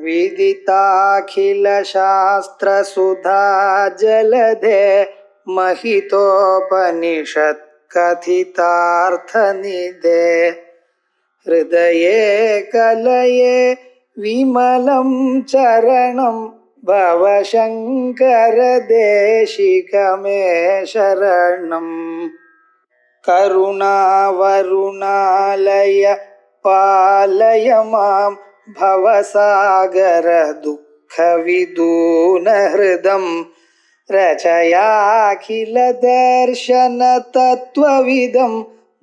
विदिताखिलशास्त्रसुधा जलधे महितोपनिषत् कथितार्थनिधे हृदये कलये विमलं चरणं भवशङ्कर देशिकमे शरणम् करुणावरुणालय पालय मां भवसागर दुःखविदूनहृदं रचयाखिल दर्शन तत्त्वविदं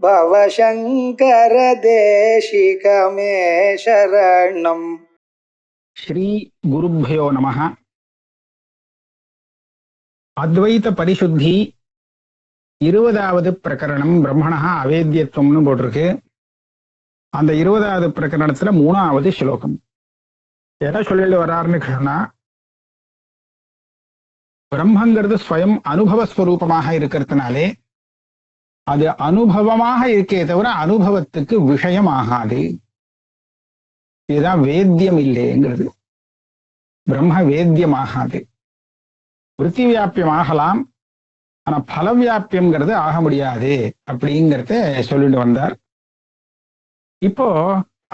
भवशङ्कर देशिकमे शरणम्. श्री गुरुभ्यो नमः. அத்வைத பரிசுத்தி 20வது பிரகரணம் பிரம்மணா அவேத்யத்துவம்னு போட்டிருக்கு. அந்த 20வது பிரகரணத்துல 3வது ஸ்லோகம் எதை சொல்லிட்டு வர்றாருன்னு சொன்னா, பிரம்மங்கிறது ஸ்வயம் அனுபவஸ்வரூபமாக இருக்கிறதுனாலே அது அனுபவமாக இருக்கே தவிர அனுபவத்துக்கு விஷயமாகாது. இதுதான் வேத்தியம் இல்லைங்கிறது. பிரம்ம வேத்தியமாகாது. விருத்தி வியாபியமாகலாம், ஆனா பல வியாபியம்ங்கிறது ஆக முடியாது அப்படிங்கிறத சொல்லிட்டு வந்தார். இப்போ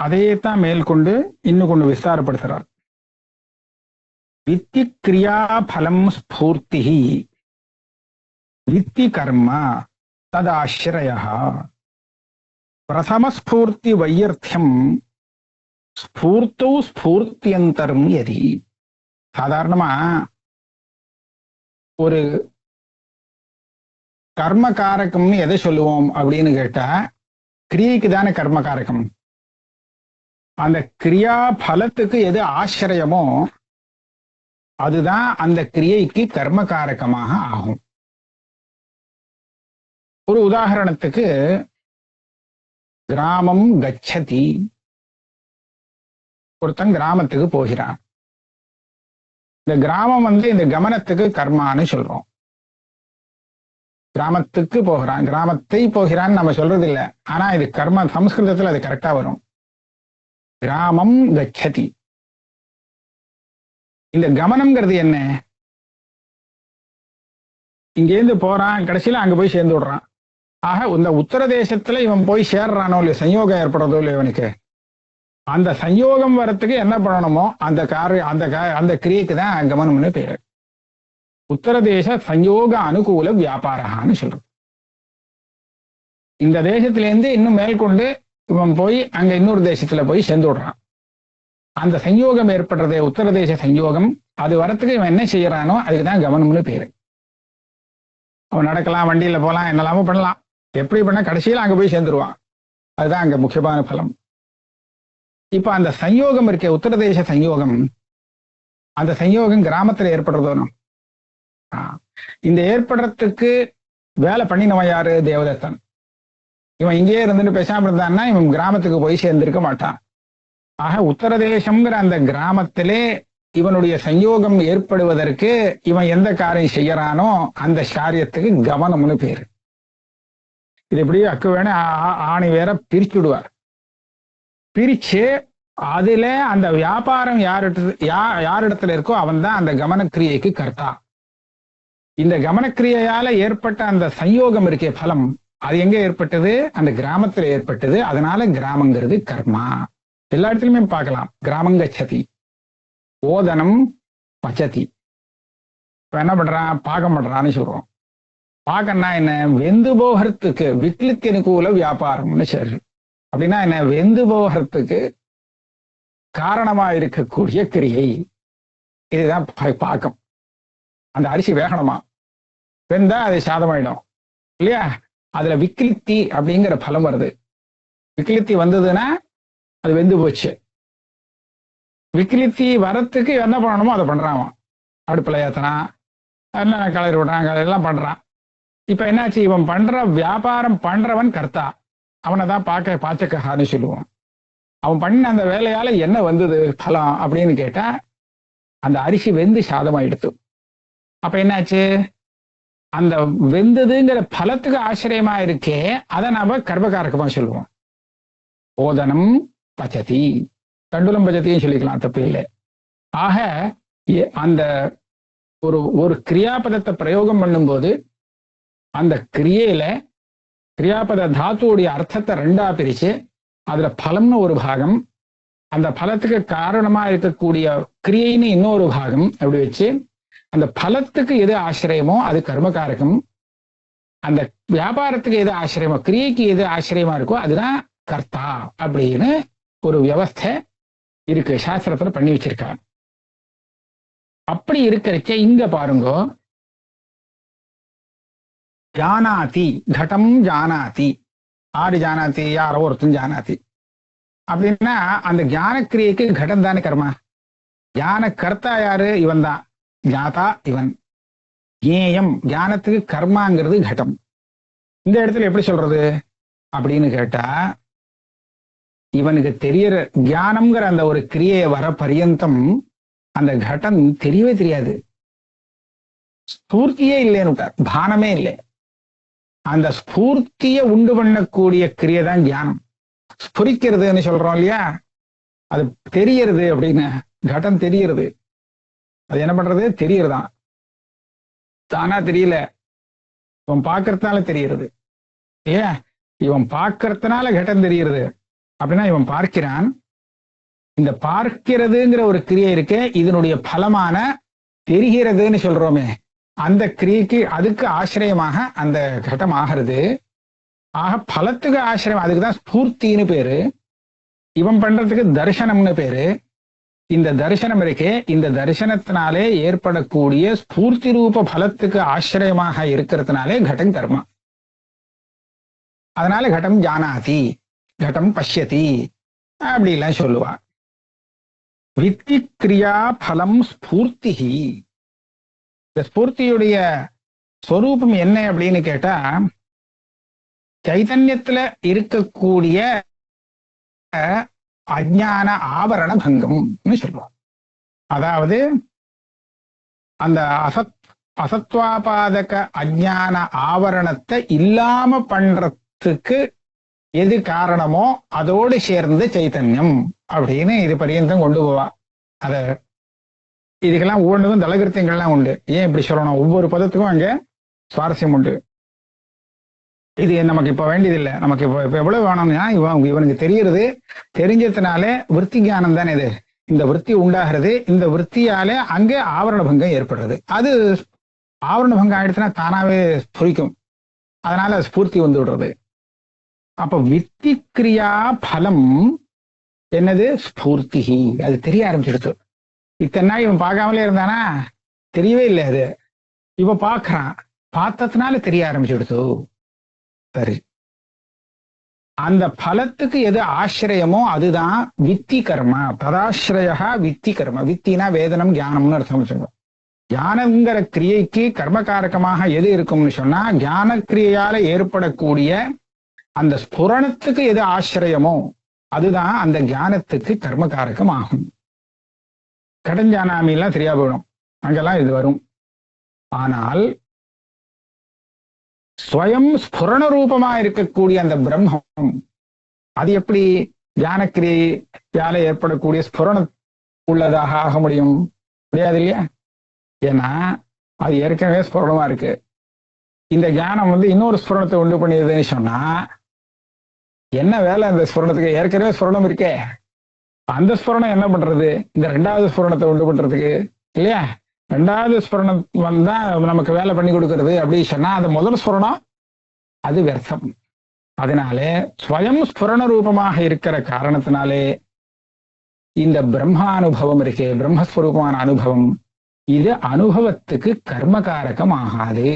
அதையே தான் மேற்கொண்டு இன்னும் கொண்டு விஸ்தாரப்படுத்துறார். வித்தி கிரியா பலம் ஸ்பூர்த்தி வித்தி கர்ம ததாஸ்ரய பிரதமஸ்பூர்த்தி வையர்த்தியம் ஸ்பூர்த்தோ ஸ்பூர்த்தியந்தரம் எதி. சாதாரணமா ஒரு கர்ம காரகம்னு எதை சொல்லுவோம் அப்படின்னு கேட்டா, கிரியைக்கு தானே கர்ம காரகம். அந்த கிரியா பலத்துக்கு எது ஆசிரியமோ அதுதான் அந்த கிரியைக்கு கர்ம காரகமாக ஆகும். ஒரு உதாரணத்துக்கு, கிராமம் கச்சதி, ஒருத்தன் கிராமத்துக்கு போகிறான். இந்த கிராமம் இந்த கமனத்துக்கு கர்மான்னு சொல்றோம். கிராமத்துக்கு போகிறான், கிராமத்தை போகிறான்னு நம்ம சொல்றது இல்லை. ஆனா இது கர்ம, சம்ஸ்கிருதத்துல அது கரெக்டா வரும். கிராமம் கச்சதி. இந்த கமனம்ங்கிறது என்ன? இங்கேருந்து போறான், கடைசியில அங்க போய் சேர்ந்து விடுறான். ஆக இந்த உத்தர தேசத்துல இவன் போய் சேர்றானோ இல்லையோ, சயோகம் ஏற்படுறதோ இல்லையோ இவனுக்கு, அந்த சயோகம் வரத்துக்கு என்ன பண்ணணுமோ அந்த கிரியைக்கு தான் கமனம்னு பேரு. உத்தர தேச சயோக அனுகூல வியாபாரம்னு சொல்றது. இந்த தேசத்திலேருந்து இன்னும் மேற்கொண்டு இவன் போய் அங்க இன்னொரு தேசத்துல போய் சேர்ந்து விடுறான். அந்த சயோகம் ஏற்படுறதே உத்தர தேச சயோகம். அது வரத்துக்கு இவன் என்ன செய்யறானோ அதுக்குதான் கமனம்னு பேரு. அவன் நடக்கலாம், வண்டியில போலாம், என்னெல்லாமோ பண்ணலாம். எப்படி பண்ண கடைசியில அங்க போய் சேர்ந்துருவான். அதுதான் அங்க முக்கியமான பலம். இப்ப அந்த சயோகம் இருக்கே, உத்தரதேச சயோகம், அந்த சயோகம் கிராமத்துல ஏற்படுறதோனும். இந்த ஏற்படுறதுக்கு வேலை பண்ணினவன் யாரு? தேவதத்தன். இவன் இங்கேயே இருந்துட்டு பேசாம இருந்தான்னா இவன் கிராமத்துக்கு போய் சேர்ந்திருக்க மாட்டான். ஆக உத்தரதேசம்ங்கிற அந்த கிராமத்திலே இவனுடைய சயோகம் ஏற்படுவதற்கு இவன் எந்த காரியம் செய்யறானோ அந்த காரியத்துக்கு கவனம்னு பேரு. இது எப்படி அக்கு வேணா ஆணி வேற பிரிச்சுடுவார். பிரிச்சு அதுல அந்த வியாபாரம் யாரிடத்துல இருக்கோ அவன் தான் அந்த கமனக்கிரியைக்கு கர்த்தா. இந்த கமனக்கிரியையால ஏற்பட்ட அந்த சயோகம் இருக்கே பலம், அது எங்க ஏற்பட்டது? அந்த கிராமத்துல ஏற்பட்டது. அதனால கிராமங்கிறது கர்மா. எல்லா இடத்துலயுமே பார்க்கலாம். கிராமங்கச்சதி, ஓதனம் பச்சதி. இப்ப என்ன பண்றான்? பாகம் பண்றான்னு சொல்றோம். பாக்கம்னா என்ன? வெந்து போகிறதுக்கு விக்லித்தி அனுகூல வியாபாரம்னு சரி. அப்படின்னா என்ன? வெந்து போகிறதுக்கு காரணமா இருக்கக்கூடிய கிரியை. இதுதான் பாக்கம். அந்த அரிசி வேகணுமா, வெந்தா அது சாதமாயிடும் இல்லையா? அதுல விக்லித்தி அப்படிங்கிற பலம் வருது. விக்லித்தி வந்ததுன்னா அது வெந்து போச்சு. விக்லித்தி வரத்துக்கு என்ன பண்ணணுமோ அதை பண்றான். அடுப்புல ஏத்தனான், என்ன கலர் விடுறான், எல்லாம் பண்றான். இப்ப என்னாச்சு? இவன் பண்ற வியாபாரம் பண்றவன் கர்த்தா. அவனை தான் பாச்சக்கான்னு சொல்லுவோம். அவன் பண்ண அந்த வேலையால என்ன வந்தது பலம் அப்படின்னு கேட்டா, அந்த அரிசி வெந்து சாதமாயிடுத்து. அப்ப என்னாச்சு? அந்த வெந்ததுங்கிற பலத்துக்கு ஆச்சரியமா இருக்கே, அதை நாம கர்மகாரகமா சொல்லுவோம். ஓதனம் பச்சதி, தண்டுலம் பச்சத்தியும் சொல்லிக்கலாம், தப்பு இல்லை. ஆக அந்த ஒரு ஒரு கிரியாபதத்தை பிரயோகம் பண்ணும்போது அந்த கிரியையில கிரியாபத தாத்துவோடைய அர்த்தத்தை ரெண்டா பிரிச்சு அதுல பலம்னு ஒரு பாகம், அந்த பலத்துக்கு காரணமா இருக்கக்கூடிய கிரியைன்னு இன்னொரு பாகம் அப்படி வச்சு அந்த பலத்துக்கு எது ஆசிரியமோ அது கர்மகாரகம், அந்த வியாபாரத்துக்கு எது ஆசிரியமோ கிரியைக்கு எது ஆசிரியமா இருக்கோ அதுதான் கர்த்தா அப்படின்னு ஒரு வியவஸ்தை இருக்கு, சாஸ்திரத்துல பண்ணி வச்சிருக்காங்க. அப்படி இருக்கிறச்ச இங்க பாருங்க, ஜானாதி கடம் ஜானாதி, ஆறு ஜானாதி யாரோ ஒருத்தன் ஜானாதி அப்படின்னா அந்த ஞான கிரியைக்கு கடம் தானே கர்மா. ஞான கர்த்தா யாரு? இவன் தான், ஜாதா இவன். ஏயம் ஞானத்துக்கு கர்மாங்கிறது கடம். இந்த இடத்துல எப்படி சொல்றது அப்படின்னு கேட்டா, இவனுக்கு தெரியற ஞானம்ங்கிற அந்த ஒரு கிரியை வர பரியந்தம் அந்த கட்டம் தெரியவே தெரியாது, ஸ்பூர்த்தியே இல்லைன்னு பானமே இல்லை. அந்த ஸ்பூர்த்திய உண்டு பண்ணக்கூடிய கிரியை தான் ஞானம். ஸ்புரிக்கிறதுன்னு சொல்றோம் இல்லையா, அது தெரியறது அப்படின்னு, கட்டம் தெரியறது. அது என்ன பண்றது? தெரியறதான், தானா தெரியல, இவன் பார்க்கறதுனால தெரிகிறது. ஏன் இவன் பார்க்கறதுனால கட்டம் தெரிகிறது அப்படின்னா இவன் பார்க்கிறான். இந்த பார்க்கிறதுங்கிற ஒரு கிரியை இருக்கு, இதனுடைய பலமான தெரிகிறதுன்னு சொல்றோமே அந்த கிரியைக்கு அதுக்கு ஆசிரியமாக அந்த கட்டம் ஆகிறது. ஆக பலத்துக்கு ஆசிரியம், அதுக்குதான் ஸ்பூர்த்தின்னு பேரு. இவன் பண்றதுக்கு தரிசனம்னு பேரு. இந்த தரிசனம் இருக்கே, இந்த தரிசனத்தினாலே ஏற்படக்கூடிய ஸ்பூர்த்தி ரூப பலத்துக்கு ஆசிரியமாக இருக்கிறதுனாலே கடம் கர்மா. அதனால கடம் ஜானாதி, கடம் பஷ்யதி அப்படிலாம் சொல்லுவா. வித்தி கிரியா பலம் ஸ்பூர்த்தி. இந்த ஸ்பூர்த்தியுடைய ஸ்வரூபம் என்ன அப்படின்னு கேட்டா, சைதன்யத்துல இருக்கக்கூடிய அஜ்ஞான ஆவரண பங்கம்னு சொல்லுவோம். அதாவது அந்த அசத்வாபாதக அஜ்ஞான ஆவரணத்தை இல்லாம பண்றதுக்கு எது காரணமோ அதோடு சேர்ந்து சைத்தன்யம் அப்படின்னு இது பரியந்தம் கொண்டு போவா. அத இதுக்கெல்லாம் ஒவ்வொன்றுக்கும் தலகிருத்தியங்கள்லாம் உண்டு. ஏன் இப்படி சொல்லணும், ஒவ்வொரு பதத்துக்கும் அங்க சுவாரஸ்யம் உண்டு. இது நமக்கு இப்ப வேண்டியதில்லை, நமக்கு இப்ப எவ்வளவு வேணும்னா இவனுக்கு தெரிகிறது, தெரிஞ்சதுனால விற்பி ஞானம் தானே இது, இந்த விற்பி உண்டாகிறது, இந்த விற்பியாலே அங்கே ஆவரண பங்கம் ஏற்படுறது. அது ஆவரண பங்கம் ஆயிடுச்சுன்னா தானாவே புரிக்கும், அதனால ஸ்பூர்த்தி வந்து விடுறது. அப்ப வித்தி கிரியா பலம் என்னது? ஸ்பூர்த்தி. அது தெரிய ஆரம்பிச்சிடுச்சு. இத்தனை நாள் இவன் பார்க்காமலே இருந்தானா, தெரியவே இல்லை. அது இவ பார்க்கறான், பார்த்ததுனால தெரிய ஆரம்பிச்சுடுச்சு. சரி, அந்த பலத்துக்கு எது ஆசிரியமோ அதுதான் வித்தி கர்மா. ததாசிரயா வித்தி கர்ம. வித்தினா வேதனம் ஞானம்னு அர்த்தம் சொல்லுவோம். ஞானங்கிற கிரியைக்கு கர்மகாரகமாக எது இருக்கும்னு சொன்னா, ஞான கிரியையால ஏற்படக்கூடிய அந்த ஸ்புரணத்துக்கு எது ஆசிரியமோ அதுதான் அந்த ஞானத்துக்கு கர்மகாரகம் ஆகும். கடஞ்சானாமிலாம் சரியா போயிடும், அங்கெல்லாம் இது வரும். ஆனால் ஸ்வயம் ஸ்புரண ரூபமா இருக்கக்கூடிய அந்த பிரம்மம் அது எப்படி ஞானக்கிரியால ஏற்படக்கூடிய ஸ்புரண உள்ளதாக ஆக முடியும்? முடியாது இல்லையா? ஏன்னா அது ஏற்கனவே ஸ்புரணமா இருக்கு. இந்த ஞானம் இன்னொரு ஸ்புரணத்தை உண்டு பண்ணியதுன்னு சொன்னா என்ன வேலை? அந்த ஸ்புரணத்துக்கு ஏற்கனவே ஸ்புரணம் இருக்கே, அந்த ஸ்புரணம் என்ன பண்றது? இந்த ரெண்டாவது ஸ்புரணத்தை உண்டு பண்றதுக்கு இல்லையா? ரெண்டாவது ஸ்புரணம் வந்தா நமக்கு வேலை பண்ணி கொடுக்கறது அப்படின்னு சொன்னா அந்த முதல் ஸ்புரணம் அது வியர்த்தம். அதனாலே ஸ்வயம் ஸ்புரண ரூபமாக இருக்கிற காரணத்தினாலே இந்த பிரம்மானுபவம் இருக்கே, பிரம்மஸ்வரூபமான அனுபவம், இது அனுபவத்துக்கு கர்மகாரகம் ஆகாது,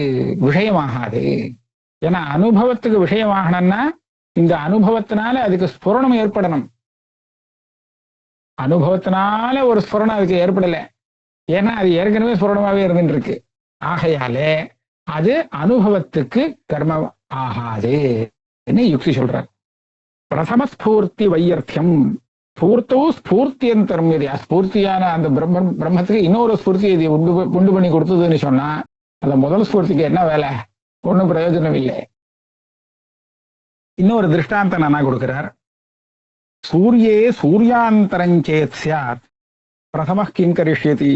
விஷயமாகாது. ஏன்னா அனுபவத்துக்கு விஷயமாகணும்னா இந்த அனுபவத்தினால அதுக்கு ஸ்புரணம் ஏற்படணும். அனுபவத்தினால ஒரு ஸ்புரணம் அதுக்கு ஏற்படலை, ஏன்னா அது ஏற்கனவே ஸ்புரணமாவே இருந்துட்டு இருக்கு. ஆகையாலே அது அனுபவத்துக்கு கர்ம ஆகாது யுக்தி சொல்றார். பிரதம ஸ்பூர்த்தி வையர்த்தியம் ஸ்பூர்த்தோ ஸ்பூர்த்தியந்தரம். இது ஸ்பூர்த்தியான அந்த பிரம்மத்துக்கு இன்னொரு ஸ்பூர்த்தி இது உண்டு பண்ணி கொடுத்ததுன்னு சொன்னா அந்த முதல் ஸ்பூர்த்திக்கு என்ன வேலை? ஒன்றும் பிரயோஜனம் இல்லை. இன்னொரு திருஷ்டாந்தம் நான் கொடுக்கிறார். சூரியே சூர்யாந்தரஞ்சேத் சியாத் பிரதம கிம் கரிஷ்யதி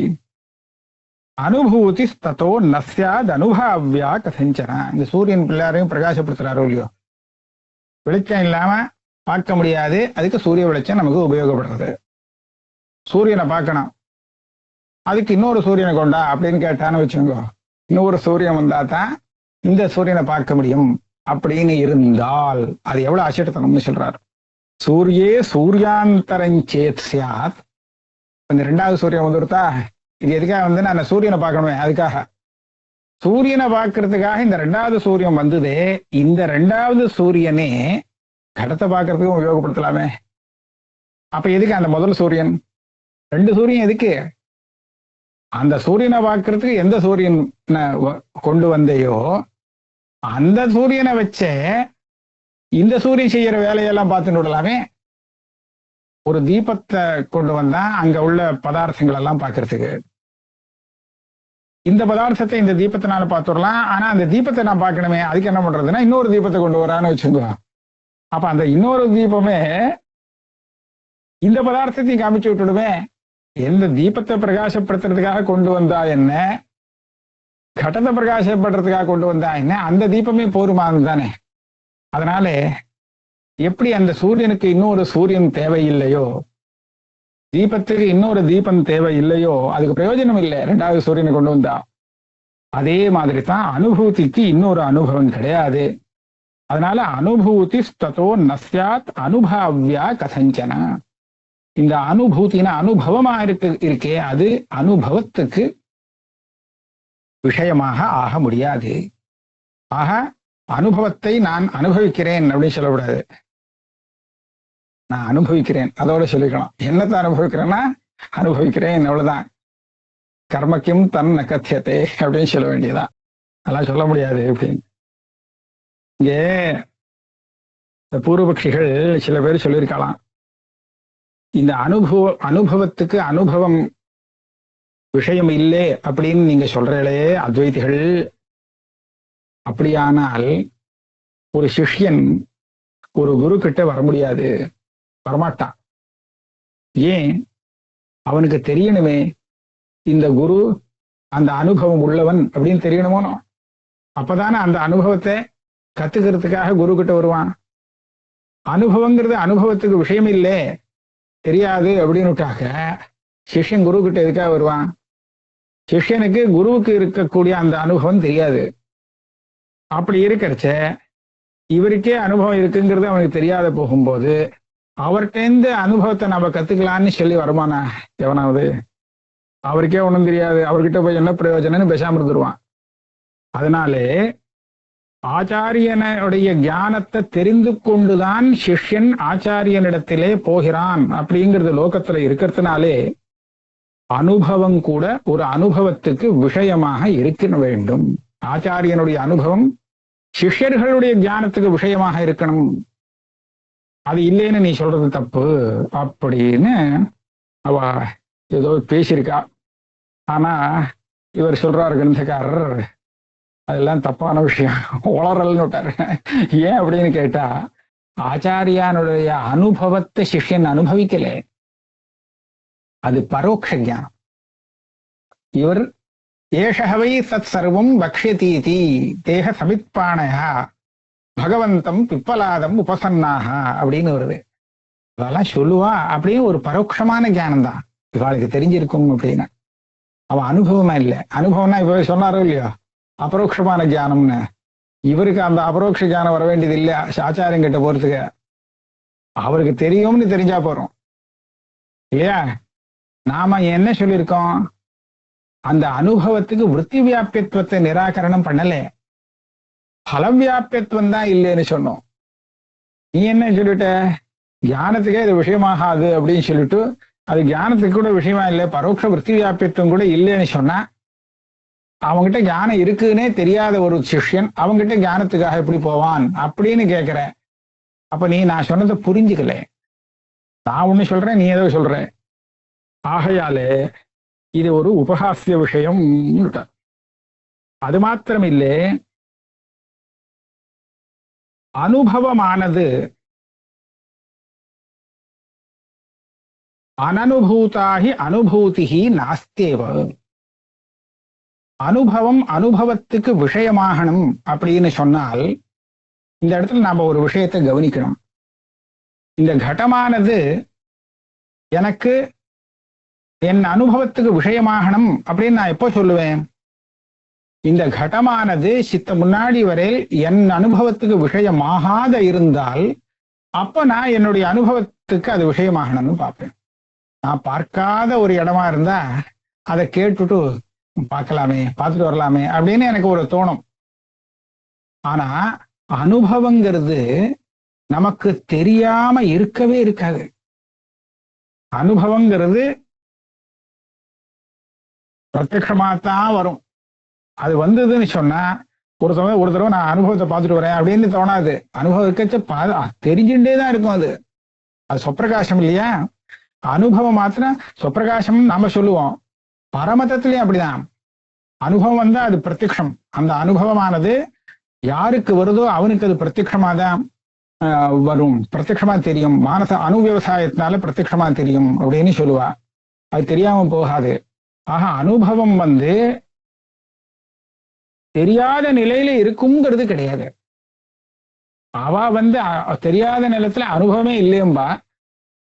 அனுபூதி தத்தோ நஸ்யாத் அனுபாவியா கசஞ்சன. இந்த சூரியன் பிள்ளையாரையும் பிரகாசப்படுத்துறாரோ இல்லையோ, வெளிச்சம் இல்லாம பார்க்க முடியாது, அதுக்கு சூரிய வெளிச்சம் நமக்கு உபயோகப்படுறது. சூரியனை பார்க்கணும், அதுக்கு இன்னொரு சூரியனை கொண்டா அப்படின்னு கேட்டான்னு வச்சுக்கோங்க, இன்னொரு சூரியன் வந்தா தான் இந்த சூரியனை பார்க்க முடியும் அப்படின்னு இருந்தால் அது எவ்வளவு அசட்டத்தனம்னு சொல்றாரு. சூரியே சூரியாந்தரஞ்சேத் சியாத். இந்த ரெண்டாவது சூரியன் வந்துருத்தா, இது எதுக்காக வந்து நான் சூரியனை பார்க்கணுமே, அதுக்காக சூரியனை பார்க்கறதுக்காக இந்த ரெண்டாவது சூரியன் வந்ததே. இந்த ரெண்டாவது சூரியனே கடத்தை பார்க்கறதுக்கும் உபயோகப்படுத்தலாமே. அப்ப எதுக்கு அந்த முதல் சூரியன்? ரெண்டு சூரியன் எதுக்கு? அந்த சூரியனை பார்க்கறதுக்கு எந்த சூரியன் கொண்டு வந்தையோ அந்த சூரியனை வச்சே இந்த சூரியன் செய்யற வேலையெல்லாம் பார்த்துட்டு விடலாமே. ஒரு தீபத்தை கொண்டு வந்தா அங்க உள்ள பதார்த்தங்கள் எல்லாம் பார்க்கறதுக்கு, இந்த பதார்த்தத்தை இந்த தீபத்தினால பார்த்துடலாம். ஆனா அந்த தீபத்தை நான் பார்க்கணுமே, அதுக்கு என்ன பண்றதுன்னா இன்னொரு தீபத்தை கொண்டு வரான்னு வச்சுக்கோ. அப்ப அந்த இன்னொரு தீபமே இந்த பதார்த்தத்தையும் காமிச்சு விட்டுடுமே. எந்த தீபத்தை பிரகாசப்படுத்துறதுக்காக கொண்டு வந்தா என்ன, கடத்தை பிரகாசப்படுறதுக்காக கொண்டு வந்தா என்ன, அந்த தீபமே போருமானது தானே. அதனால எப்படி அந்த சூரியனுக்கு இன்னொரு சூரியன் தேவையில்லையோ, தீபத்துக்கு இன்னொரு தீபம் தேவை இல்லையோ, அதுக்கு பிரயோஜனம் இல்லை ரெண்டாவது சூரியனை கொண்டு வந்தா. அதே மாதிரி தான் அனுபூதிக்கு இன்னொரு அனுபவம் கிடையாது. அதனால அனுபூதி தத்தோ நஸ்யாத் அனுபாவியா கசஞ்சன. இந்த அனுபூத்தின அனுபவமா இருக்கே, அது அனுபவத்துக்கு விஷயமாக ஆக முடியாது. ஆக அனுபவத்தை நான் அனுபவிக்கிறேன் அப்படின்னு சொல்லக்கூடாது. நான் அனுபவிக்கிறேன் அதோட சொல்லிக்கலாம். என்னத்தை அனுபவிக்கிறேன்னா அனுபவிக்கிறேன் அவ்வளவுதான். கர்மக்கும் தன் நகத்தியத்தை அப்படின்னு சொல்ல வேண்டியதான். அதெல்லாம் சொல்ல முடியாது அப்படின்னு. இங்கே இந்த பூர்வபக்ஷிகள் சில பேர் சொல்லியிருக்கலாம், இந்த அனுபவத்துக்கு அனுபவம் விஷயம் இல்லை அப்படின்னு நீங்க சொல்றீங்களே அத்வைதிகள். அப்படியானால் ஒரு சிஷ்யன் ஒரு குரு கிட்ட வர முடியாது, வரமாட்டான். ஏன்? அவனுக்கு தெரியணுமே இந்த குரு அந்த அனுபவம் உள்ளவன் அப்படின்னு தெரியணுமோ. அப்பதானே அந்த அனுபவத்தை கத்துக்கிறதுக்காக குரு கிட்ட வருவான். அனுபவங்கிறது அனுபவத்துக்கு விஷயம் இல்லை, தெரியாது அப்படின்னு விட்டாக்க சிஷ்யன் குரு கிட்ட எதுக்காக வருவான்? சிஷ்யனுக்கு குருவுக்கு இருக்கக்கூடிய அந்த அனுபவம் தெரியாது. அப்படி இருக்கிறச்ச இவருக்கே அனுபவம் இருக்குங்கிறது அவனுக்கு தெரியாத போகும்போது அவர்கிட்ட அனுபவத்தை நம்ம கத்துக்கலான்னு சொல்லி வருமானா எவனாவது? அவருக்கே ஒண்ணும் தெரியாது, அவர்கிட்ட போய் என்ன பிரயோஜனம்னு பேசாம இருந்துருவான். அதனாலே ஆச்சாரியனுடைய ஞானத்தை தெரிந்து கொண்டுதான் சிஷ்யன் ஆச்சாரியனிடத்திலே போகிறான் அப்படிங்கிறது லோகத்துல இருக்கிறதுனாலே அனுபவம் கூட ஒரு அனுபவத்துக்கு விஷயமாக இருக்க வேண்டும். ஆச்சாரியனுடைய அனுபவம் சிஷ்யர்களுடைய ஞானத்துக்கு விஷயமாக இருக்கணும். அது இல்லைன்னு நீ சொல்றது தப்பு அப்படின்னு அவ ஏதோ பேசியிருக்கா. ஆனா இவர் சொல்றாரு கிரந்தக்காரர், அதெல்லாம் தப்பான விஷயம், உளறல்னு விட்டாரு. ஏன் அப்படின்னு கேட்டா, ஆச்சாரியானுடைய அனுபவத்தை சிஷ்யன் அனுபவிக்கல, அது பரோட்ச ஞானம். இவர் ஏஷகவை சத் சர்வம் பக்ஷ்யதீதி தேக சமித்பாணயா பகவந்தம் பிப்பலாதம் உபசன்னாக அப்படின்னு வருது. அதெல்லாம் சொல்லுவா அப்படின்னு ஒரு பரோட்சமான ஞானம் தான் இவாளுக்கு தெரிஞ்சிருக்கும் அப்படின்னா. அவன் அனுபவமா இல்லை. அனுபவம்னா இப்ப சொன்னாரோ இல்லையோ அபரோக்ஷமான ஞானம்னு, இவருக்கு அந்த அபரோக்ஷ ஞானம் வர வேண்டியது இல்லை ஆச்சாரியம் கிட்ட போறதுக்கு. அவருக்கு தெரியும்னு தெரிஞ்சா போறோம் இல்லையா? நாம என்ன சொல்லியிருக்கோம்? அந்த அனுபவத்துக்கு விருத்தி வியாபியத்துவத்தை நிராகரணம் பண்ணல, பலவியாபியத்துவம் தான் இல்லைன்னு சொன்னோம். நீ என்ன சொல்லிட்ட? ஞானத்துக்கே இது விஷயமாகாது அப்படின்னு சொல்லிட்டு அது ஞானத்துக்கு கூட விஷயமா இல்லை, பரோட்ச விருத்தி வியாபியத்துவம் கூட இல்லைன்னு சொன்னா அவங்ககிட்ட ஞானம் இருக்குன்னே தெரியாத ஒரு சிஷ்யன் அவங்ககிட்ட ஞானத்துக்காக எப்படி போவான் அப்படின்னு கேட்கிற. அப்ப நீ நான் சொன்னதை புரிஞ்சுக்கல. நான் ஒண்ணு சொல்றேன், நீ ஏதோ சொல்ற. ஆகையாலே இது ஒரு உபஹாசிய விஷயம். அது மாத்திரம் இல்லை, அனுபவமானது அனனுபூதாகி அனுபூதிஹி நாஸ்தேவ. அனுபவம் அனுபவத்துக்கு விஷயமாகணும் அப்படின்னு சொன்னால் இந்த இடத்துல நாம ஒரு விஷயத்தை கவனிக்கணும். இந்த கடமானது எனக்கு என் அனுபவத்துக்கு விஷயமாகணும் அப்படின்னு நான் எப்போ சொல்லுவேன்? இந்த கடமானது சித்த முன்னாடி வரை என் அனுபவத்துக்கு விஷயமாகாத இருந்தால் அப்ப நான் என்னுடைய அனுபவத்துக்கு அது விஷயமாகணும்னு பார்ப்பேன். நான் பார்க்காத ஒரு இடமா இருந்தா அதை கேட்டுட்டு பார்க்கலாமே, பார்த்துட்டு வரலாமே அப்படின்னு எனக்கு ஒரு தோணும். ஆனா அனுபவங்கிறது நமக்கு தெரியாம இருக்கவே இருக்காது. அனுபவங்கிறது பிரத்யட்சமாத்தான் வரும். அது வந்ததுன்னு சொன்னா ஒரு தடவை நான் அனுபவத்தை பார்த்துட்டு வரேன் அப்படின்னு தோணாது. அனுபவம் இருக்கச்ச தெரிஞ்சுட்டே தான் இருக்கும். அது சொப்பிரகாசம் இல்லையா? அனுபவம் மாத்திரம் சொப்பிரகாசம் நாம சொல்லுவோம். பரமதத்திலயும் அப்படிதான். அனுபவம் வந்தா அது பிரத்யக்ஷம். அந்த அனுபவமானது யாருக்கு வருதோ அவனுக்கு அது பிரத்யக்ஷமா தான் வரும், பிரத்யக்ஷமா தெரியும். மானச அணுவிவசாயத்தினால பிரத்யக்ஷமா தெரியும் அப்படின்னு சொல்லுவா. அது தெரியாம போகாது. ஆக அனுபவம் தெரியாத நிலையில இருக்குங்கிறது கிடையாது. அவ தெரியாத நிலத்துல அனுபவமே இல்லையும்பா.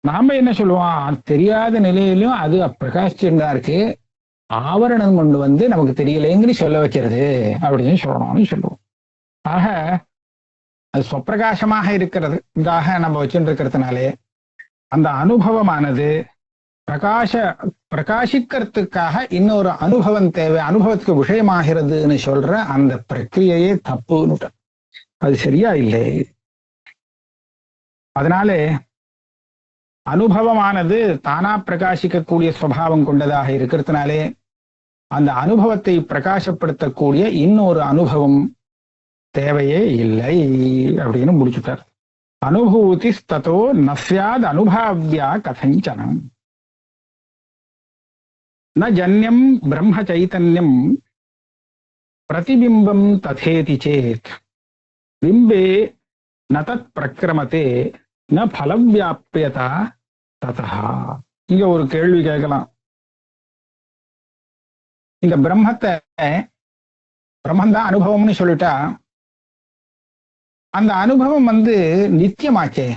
நாம என்ன சொல்லுவோம்? தெரியாத நிலையிலும் அது பிரகாசிச்சுதான் இருக்கு, ஆவரணம் கொண்டு நமக்கு தெரியலைங்கிறது சொல்ல வைக்கிறது அப்படின்னு சொல்லணும்னு சொல்லுவோம். ஆக அது சொப்பிரகாசமாக இருக்கிறது இதாக நம்ம வச்சுட்டு இருக்கிறதுனாலே அந்த அனுபவமானது பிரகாசிக்கிறதுக்காக இன்னொரு அனுபவம் தேவை, அனுபவத்துக்கு விஷயமாகிறதுன்னு சொல்ற அந்த பிரக்கிரியையே தப்புன்னு. அது சரியா இல்லை. அதனாலே அனுபவமானது தானா பிரகாசிக்கக்கூடிய சுபாவம் கொண்டதாக இருக்கிறதுனாலே அந்த அனுபவத்தை பிரகாசப்படுத்தக்கூடிய இன்னொரு அனுபவம் தேவையே இல்லை அப்படின்னு முடிச்சுட்டார். அனுபூதி ததோ நஸ்யாத் அனுபாவ்யா கதஞ்சனம் ந ஜன்யம் பிரம்ம சைதன்யம் பிரதிபிம்பம் ததேதி சேத் பிம்பே ந தத் பிரக்ரமதே ந பலவியாப்யதா ததா. இங்க ஒரு கேள்வி கேட்கலாம். இந்த பிரம்மந்தான் அனுபவம்னு சொல்லிட்டா அந்த அனுபவம் நித்தியமாச்சே,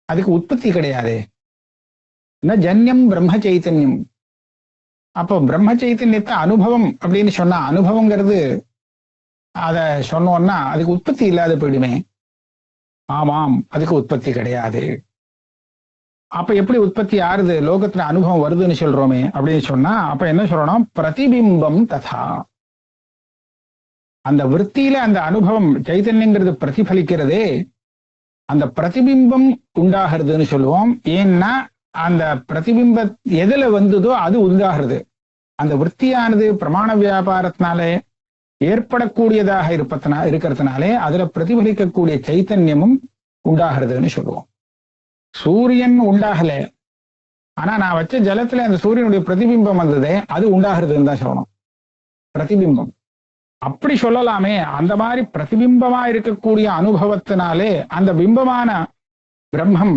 அதுக்கு உற்பத்தி கிடையாது. ந ஜன்யம் பிரம்ம சைத்தன்யம். அப்போ பிரம்ம சைத்தன்யத்தை அனுபவம் அப்படின்னு சொன்னா அனுபவங்கிறது அத சொன்னோம்னா அதுக்கு உற்பத்தி இல்லாத போயிடுமே. ஆமாம், அதுக்கு உற்பத்தி கிடையாது. அப்ப எப்படி உற்பத்தி ஆறுது? லோகத்துல அனுபவம் வருதுன்னு சொல்றோமே அப்படின்னு சொன்னா அப்ப என்ன சொல்லணும்? பிரதிபிம்பம் ததா. அந்த விற்த்தியில அந்த அனுபவம் சைத்தன்யங்கிறது பிரதிபலிக்கிறதே, அந்த பிரதிபிம்பம் உண்டாகிறதுன்னு சொல்லுவோம். ஏன்னா அந்த பிரதிபிம்ப எதுல வந்ததோ அது உண்டாகிறது. அந்த விற்த்தியானது பிரமாண வியாபாரத்தினாலே ஏற்படக்கூடியதாக இருக்கிறதுனாலே அதுல பிரதிபலிக்கக்கூடிய சைத்தன்யமும் உண்டாகிறதுன்னு சொல்லுவோம். சூரியன் உண்டாகல, ஆனா நான் வச்ச ஜலத்துல அந்த சூரியனுடைய பிரதிபிம்பம் வந்ததே, அது உண்டாகிறதுன்னு தான் சொல்லணும். பிரதிபிம்பம் அப்படி சொல்லலாமே. அந்த மாதிரி பிரதிபிம்பமா இருக்கக்கூடிய அனுபவத்தினாலே அந்த பிம்பமான பிரம்மம்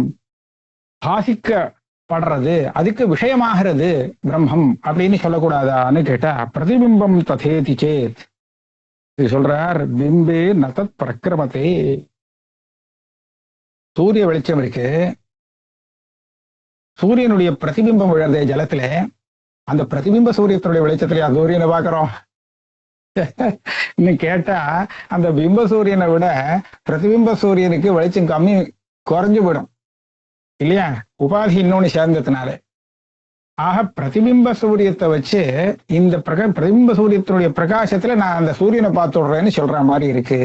பாசிக்கப்படுறது, அதுக்கு விஷயமாகிறது பிரம்மம் அப்படின்னு சொல்லக்கூடாதான்னு கேட்டா பிரதிபிம்பம் ததேதி சேத் இது சொல்றார். பிம்பே நதத் பிரக்கிரமத்தே. சூரிய வெளிச்சம் இருக்கு, சூரியனுடைய பிரதிபிம்பம் விழுறதே ஜலத்துல. அந்த பிரதிபிம்ப சூரியத்தினுடைய வெளிச்சத்துல சூரியனை பாக்குறோம். இன்னும் கேட்டா அந்த பிம்ப சூரியனை விட பிரதிபிம்ப சூரியனுக்கு வெளிச்சம் கம்மி, குறைஞ்சு போயிடும் இல்லையா? உபாதி இன்னொன்னு சேர்ந்ததுனால. ஆக பிரதிபிம்ப சூரியத்தை வச்சு இந்த பிரதிபிம்ப சூரியத்தினுடைய பிரகாசத்துல நான் அந்த சூரியனை பார்த்துடுறேன்னு சொல்ற மாதிரி இருக்கு.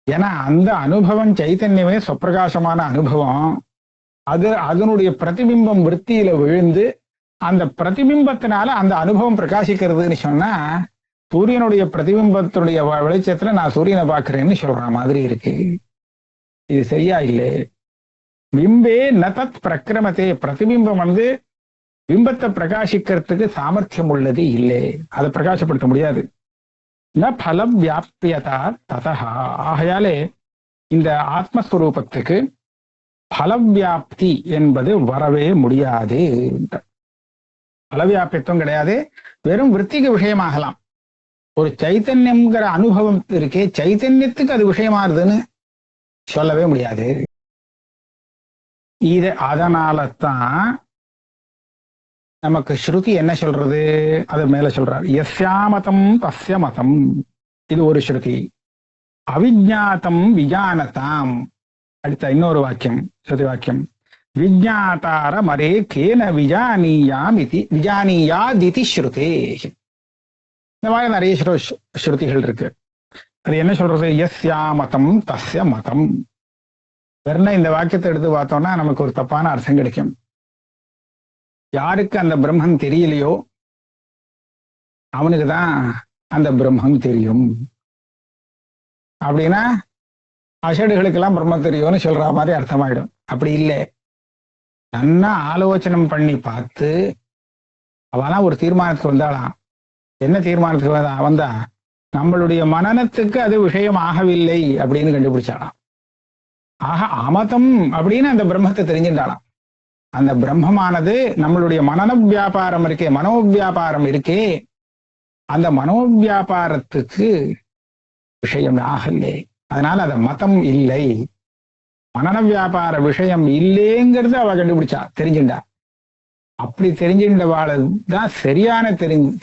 ஏன்னா அந்த அனுபவம் சைத்தன்யமே சொப்பிரகாசமான அனுபவம். அதனுடைய பிரதிபிம்பம் விற்த்தியில விழுந்து அந்த பிரதிபிம்பத்தினால அந்த அனுபவம் பிரகாசிக்கிறதுன்னு சொன்னா சூரியனுடைய பிரதிபிம்பத்தினுடைய வெளிச்சத்துல நான் சூரியனை பார்க்கிறேன்னு சொல்ற மாதிரி இருக்கு. இது சரியா இல்லை. பிம்பே நதத் பிரக்கிரமத்தே. பிரதிபிம்பம் பிம்பத்தை பிரகாசிக்கிறதுக்கு சாமர்த்தியம் உள்ளது இல்லை, அதை பிரகாசப்படுத்த முடியாது. ந பலம் வியாபியதா ததா. ஆகையாலே இந்த ஆத்மஸ்வரூபத்துக்கு பலவியாப்தி என்பது வரவே முடியாது. பலவியாபித்துவம் கிடையாது, வெறும் விற்த்திக்கு விஷயமாகலாம். ஒரு சைத்தன்யம்ங்கிற அனுபவம் இருக்கே, சைத்தன்யத்துக்கு அது விஷயமாறுதுன்னு சொல்லவே முடியாது. இது அதனால தான் நமக்கு ஸ்ருதி என்ன சொல்றது, அது மேல சொல்றார், யஸ்யாமதம் தஸ்ய மதம். இது ஒரு ஸ்ருதி. அவிஜாத்தம் விஜானதாம். அடுத்த இன்னொரு வாக்கியம், ஸ்ருதி வாக்கியம், விஜாத்தார மரே கேன விஜானியாம் இதி விஜானியாதிதி ஸ்ருதே. இந்த மாதிரி நிறைய ஸ்ருதிகள் இருக்கு. அது என்ன சொல்றது, யஸ்யாமதம் தஸ்ய மதம். வெறும் இந்த வாக்கியத்தை எடுத்து பார்த்தோம்னா நமக்கு ஒரு தப்பான அர்த்தம் கிடைக்கும். யாருக்கு அந்த பிரம்மன் தெரியலையோ அவனுக்கு தான் அந்த பிரம்மம் தெரியும். அப்படின்னா அஷடுகளுக்கெல்லாம் பிரம்மம் தெரியும்னு சொல்ற மாதிரி அர்த்தமாயிடும். அப்படி இல்லை. நல்லா ஆலோசனை பண்ணி பார்த்து அவெல்லாம் ஒரு தீர்மானத்துக்கு வந்தாலாம். என்ன தீர்மானத்துக்கு வந்தா, நம்மளுடைய மனனத்துக்கு அது விஷயம் ஆகவில்லை அப்படின்னு கண்டுபிடிச்சாலாம். ஆக அமதம் அப்படின்னு அந்த பிரம்மத்தை தெரிஞ்சுட்டாலாம். அந்த பிரம்மமானது நம்மளுடைய மனன வியாபாரம் இருக்கே, மனோவியாபாரம் இருக்கே, அந்த மனோவியாபாரத்துக்கு விஷயம் ஆகலை. அதனால அது மதம் இல்லை, மனன வியாபார விஷயம் இல்லைங்கிறது அவ கண்டுபிடிச்சா, தெரிஞ்சுண்டா. அப்படி தெரிஞ்சின்றவாள் தான் சரியான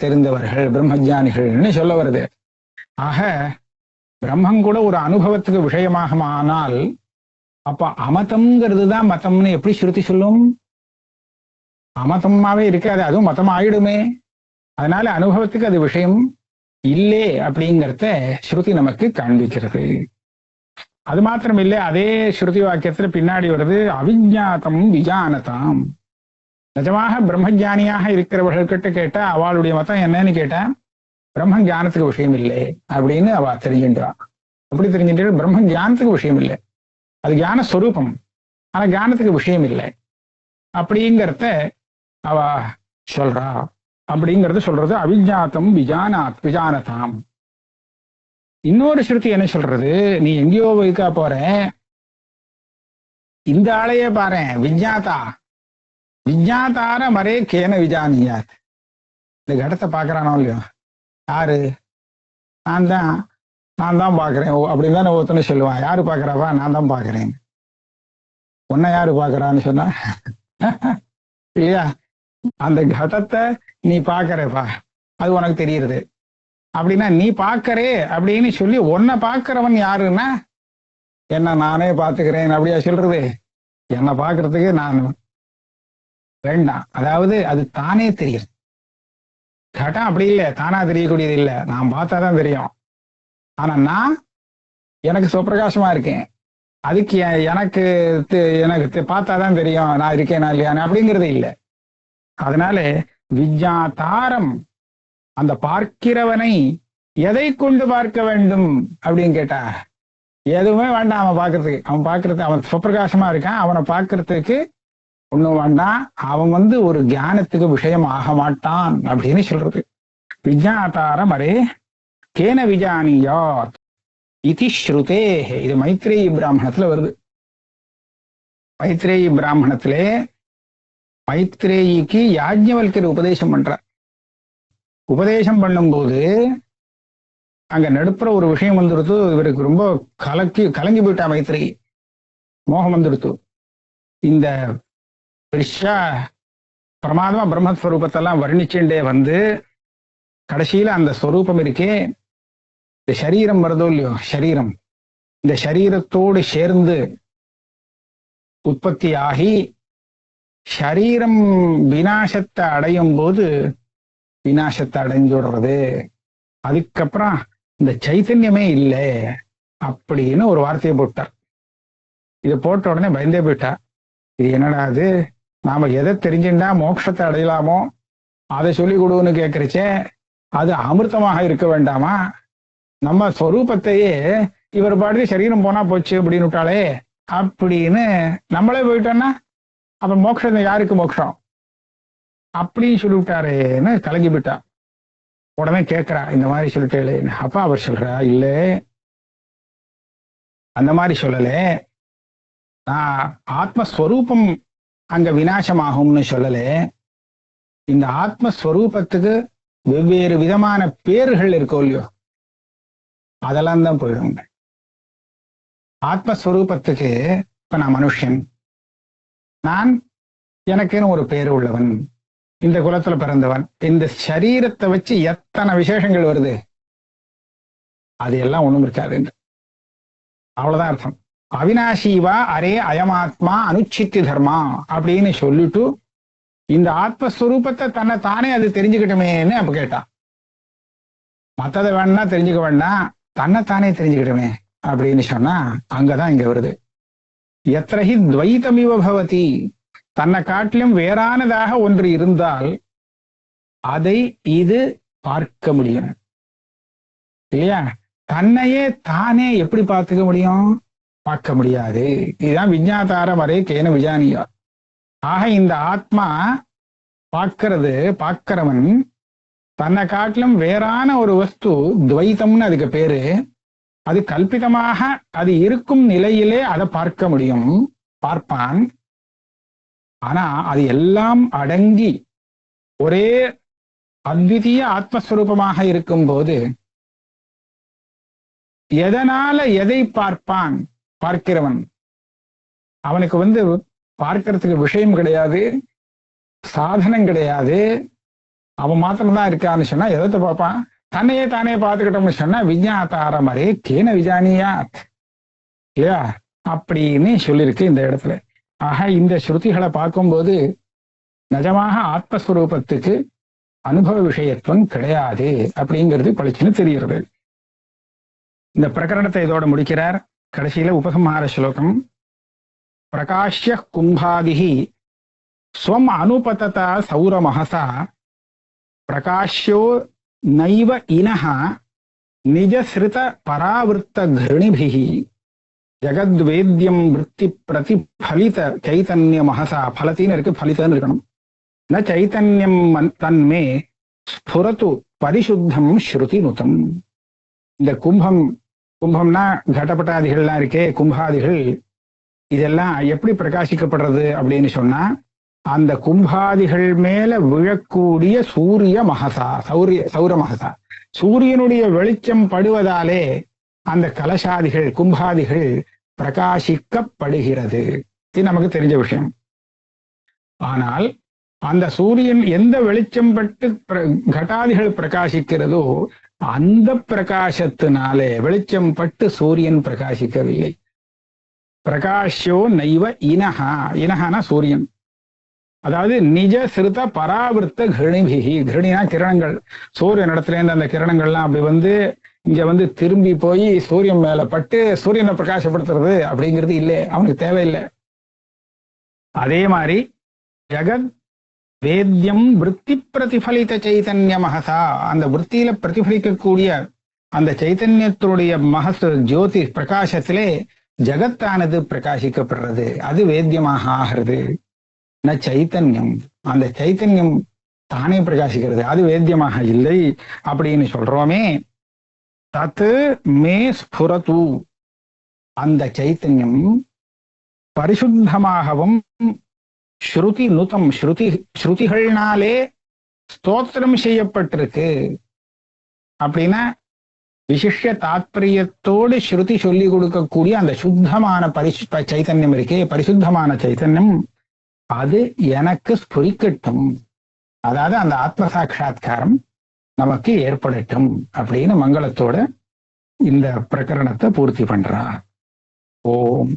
தெரிந்தவர்கள் பிரம்மஜானிகள்னு சொல்ல வருது. ஆக பிரம்மம் கூட ஒரு அனுபவத்துக்கு விஷயமாக ஆனால் அப்ப அமதம்ங்கிறது தான் மதம்னு எப்படி ஸ்ருதி சொல்லும்? அமதமாவே இருக்காது, அதுவும் மதம் ஆயிடுமே. அதனால அனுபவத்துக்கு அது விஷயம் இல்லை அப்படிங்கிறத ஸ்ருதி நமக்கு காண்பிக்கிறது. அது மாத்திரம் இல்லை, அதே ஸ்ருதி வாக்கியத்துல பின்னாடி வருது, அவிஜாத்தம் விஜானதாம். நிஜமாக பிரம்மஜானியாக இருக்கிறவர்கள்கிட்ட கேட்டா அவளுடைய மதம் என்னன்னு கேட்டா, பிரம்ம ஞானத்துக்கு விஷயம் இல்லை அப்படின்னு அவ தெரிஞ்சுன்றா. அப்படி தெரிஞ்சுட்டு பிரம்ம ஞானத்துக்கு விஷயம் இல்லை, அது ஞான ஸ்வரூபம், ஆனா ஞானத்துக்கு விஷயம் இல்லை அப்படிங்கிறத அவ சொல்றா. அப்படிங்கறது சொல்றது அவிஜாத்தம் விஜானதாம். இன்னொரு ஸ்ருதி என்ன சொல்றது, நீ எங்கேயோ வைக்கா போற, இந்த ஆளையே பாரு, விஜாத்தா விஜாத்தார மரே கேன விஜானியாத். இந்த கடத்தை பாக்குறானோ இல்லையோ, யாரு, நான் தான் பாக்குறேன் அப்படின்னு தானே ஒருத்தனை சொல்லுவான். யாரு பாக்குறாவா, நான் தான் பாக்குறேன். உன்னை யாரு பாக்குறான்னு சொன்னா இல்லையா, அந்த கடத்தை நீ பாக்குறப்பா, அது உனக்கு தெரியுது. அப்படின்னா நீ பாக்கறே அப்படின்னு சொல்லி உன்னை பாக்குறவன் யாருன்னா, என்ன நானே பாத்துக்கிறேன் அப்படியா சொல்றது? என்னை பாக்குறதுக்கு நான் வேண்டாம். அதாவது அது தானே தெரியும். கடம் அப்படி இல்லை, தானா தெரியக்கூடியது இல்லை, நான் பார்த்தாதான் தெரியும். ஆனா நான் எனக்கு சுப்பிரகாசமா இருக்கேன், அதுக்கு எனக்கு பார்த்தாதான் தெரியும் நான் இருக்கேனா இல்லையான்னு அப்படிங்கிறது இல்லை. அதனால விஜாதாரம், அந்த பார்க்கிறவனை எதை கொண்டு பார்க்க வேண்டும் அப்படின்னு கேட்டா, எதுவுமே வேண்டாம் அவன் பார்க்கறதுக்கு. அவன் சுப்பிரகாசமா இருக்கான், அவனை பார்க்கறதுக்கு ஒண்ணும் வேண்டாம். அவன் ஒரு ஞானத்துக்கு விஷயம் ஆக மாட்டான் அப்படின்னு சொல்றது. விஜாதாரம் அரே கேன விஜானியாத் இதி ஸ்ருதே. இது மைத்ரேயி பிராமணத்துல வருது. மைத்ரேயி பிராமணத்திலே மைத்ரேயிக்கு யாஜ்ஞவல்கர் உபதேசம் பண்றார். உபதேசம் பண்ணும்போது அங்க நடுப்புற ஒரு விஷயம் வந்துடுத்து. இவருக்கு ரொம்ப கலங்கி போயிட்டா மைத்ரேயி, மோகம் வந்துடுத்து. இந்த பெருசா பிரமாதமா பிரம்மஸ்வரூபத்தெல்லாம் வர்ணிச்சுட்டே வந்து கடைசியில அந்த ஸ்வரூபம் இருக்கே, இந்த சரீரம் வருதோ இல்லையோ, சரீரம் இந்த சரீரத்தோடு சேர்ந்து உற்பத்தி ஆகி சரீரம் விநாசத்தை அடையும் போது விநாசத்தை அடைஞ்சுடுறது. அதுக்கப்புறம் இந்த சைத்தன்யமே இல்லை அப்படின்னு ஒரு வார்த்தையை போட்டார். இதை போட்ட உடனே பயந்தே போயிட்டா. இது என்னடா அது, நாம எதை தெரிஞ்சுட்டா மோட்சத்தை அடையலாமோ அதை சொல்லி கொடுன்னு கேட்கறச்சே, அது அமிர்தமாக இருக்க வேண்டாமா? நம்ம ஸ்வரூபத்தையே இவர் பாட்டு சரீரம் போனா போச்சு அப்படின்னு விட்டாலே அப்படின்னு நம்மளே போயிட்டோம்னா அப்ப மோட்சம் யாருக்கு மோட்சம் அப்படின்னு சொல்லிவிட்டாரேன்னு கலங்கி விட்டா. உடனே கேட்கிறா, இந்த மாதிரி சொல்லிட்டே. அப்பா அவர் சொல்றா, இல்ல அந்த மாதிரி சொல்லல, நான் ஆத்மஸ்வரூபம் அங்க விநாசமாகும்னு சொல்லல. இந்த ஆத்மஸ்வரூபத்துக்கு வெவ்வேறு விதமான பேர்கள் இருக்கோ இல்லையோ, அதெல்லாம் தான் போயிடுங்க. ஆத்மஸ்வரூபத்துக்கு இப்ப நான் மனுஷன், நான் எனக்குன்னு ஒரு பேர் உள்ளவன், இந்த குலத்துல பிறந்தவன். இந்த சரீரத்தை வச்சு எத்தனை விசேஷங்கள் வருது, அது எல்லாம் ஒண்ணும் இருக்காது. அவ்வளவுதான் அர்த்தம். அவினாஷிவா அரே அயமாத்மா அனுச்சித்தி தர்மா அப்படின்னு சொல்லிட்டு இந்த ஆத்மஸ்வரூபத்தை தன்னை தானே அது தெரிஞ்சுக்கிட்டமேன்னு அப்ப கேட்டான். மத்ததை வேணா தெரிஞ்சுக்க வேண்டாம், தன்னைத்தானே தெரிஞ்சுக்கிட்டமே அப்படின்னு சொன்னா அங்கதான் இங்க வருது. எத்திரஹி துவைதமிவ பவதி, தன்னை காட்டிலும் வேறானதாக ஒன்று இருந்தால் அதை இது பார்க்க முடியும் இல்லையா? தன்னையே தானே எப்படி பார்த்துக்க முடியும்? பார்க்க முடியாது. இதுதான் விஞ்ஞாதார வரே கேன விஜானியா. ஆக இந்த ஆத்மா பார்க்கிறவன் தன்னை காட்டிலும் வேறான ஒரு வஸ்து, துவைத்தம்னு அதுக்கு பேரு, அது கல்பிதமாக அது இருக்கும் நிலையிலே அதை பார்க்க முடியும், பார்ப்பான். ஆனா அது எல்லாம் அடங்கி ஒரே அத்விதீய ஆத்மஸ்வரூபமாக இருக்கும் போது எதனால எதை பார்ப்பான்? பார்க்கிறவன் அவனுக்கு பார்க்கறதுக்கு விஷயம் கிடையாது, சாதனம் கிடையாது, அவன் மாத்திரம்தான் இருக்கான்னு சொன்னா எதை பார்ப்பான்? தன்னையே தானே பார்த்துக்கிட்டோம்னு சொன்னா விஞ்ஞாதார மாதிரி கேன விஜானியா இல்லையா அப்படின்னு சொல்லியிருக்கு இந்த இடத்துல. ஆக இந்த ஸ்ருதிகளை பார்க்கும்போது நிஜமாக ஆத்மஸ்வரூபத்துக்கு அனுபவ விஷயத்துவம் கிடையாது அப்படிங்கிறது பளிச்சுன்னு தெரிகிறது. இந்த பிரகரணத்தை இதோட முடிக்கிறார். கடைசியில உபசம்ஹார ஸ்லோகம். பிரகாஷ்ய கும்பாதிஹி ஸ்வம் அனுபததா சௌரமஹசா பிரகாஷ்யோ நைவ இனஹ நிஜஸ்ருத பராவிருத்த கர்ணிபிஹி ஜகத்வேத்யம் விருத்தி பிரதிபலித சைதன்ய மகசா. பலத்தின்னு இருக்கு, பலித்தன்னு இருக்கணும். ந சைதன்யம் தன்மே ஸ்புரது பரிசுத்தம் ஸ்ருதி நுதம். இந்த கும்பம்னா கடபட்டாதிகள்லாம் இருக்கே, கும்பாதிகள், இதெல்லாம் எப்படி பிரகாசிக்கப்படுறது அப்படின்னு சொன்னா அந்த கும்பாதிகள் மேல விழக்கூடிய சூரிய மகசா, சௌர மகசா, சூரியனுடைய வெளிச்சம் படுவதாலே அந்த கலசாதிகள், கும்பாதிகள் பிரகாசிக்கப்படுகிறது. இது நமக்கு தெரிஞ்ச விஷயம். ஆனால் அந்த சூரியன் எந்த வெளிச்சம் பட்டு கட்டாதிகள் பிரகாசிக்கிறதோ அந்த பிரகாசத்தினாலே வெளிச்சம் பட்டு சூரியன் பிரகாசிக்கவில்லை. பிரகாஷ்யோ நைவ இனஹா, இனஹானா சூரியன். அதாவது நிஜ சிறுத பராவிருத்த கிருணிபிகி, கிருணினா கிரணங்கள், சூரியன் இடத்துல இருந்து அந்த கிரணங்கள்லாம் அப்படி இங்க திரும்பி போய் சூரியன் மேல பட்டு சூரியனை பிரகாசப்படுத்துறது அப்படிங்கிறது இல்லை, அவனுக்கு தேவையில்லை. அதே மாதிரி ஜகத் வேத்யம் விருத்தி பிரதிபலித்த சைதன்ய மகசா, அந்த விற்த்தியில பிரதிபலிக்கக்கூடிய அந்த சைத்தன்யத்தினுடைய மகசு ஜோதி பிரகாசத்திலே ஜகத்தானது பிரகாசிக்கப்படுறது, அது வேத்தியமாக ஆகிறது. ந சைத்தன்யம், அந்த சைத்தன்யம் தானே பிரகாசிக்கிறது, அது வேத்தியமாக இல்லை அப்படின்னு சொல்றோமே. தத்து மே ஸ்புரது, அந்த சைத்தன்யம் பரிசுத்தமாகவும் ஸ்ருதி நுதம், ஸ்ருதிகள்னாலே ஸ்தோத்திரம் செய்யப்பட்டிருக்கு. அப்படின்னா விசிஷ்ய தாத்பரியத்தோடு ஸ்ருதி சொல்லி கொடுக்கக்கூடிய அந்த சுத்தமான சைத்தன்யம் இருக்கே, பரிசுத்தமான சைத்தன்யம், அது எனக்கு ஸ்புரிக்கட்டும், அதாவது அந்த ஆத்ம சாட்சா்காரம் நமக்கு ஏற்படட்டும் அப்படின்னு மங்களத்தோட இந்த பிரகரணத்தை பூர்த்தி பண்றார். ஓம்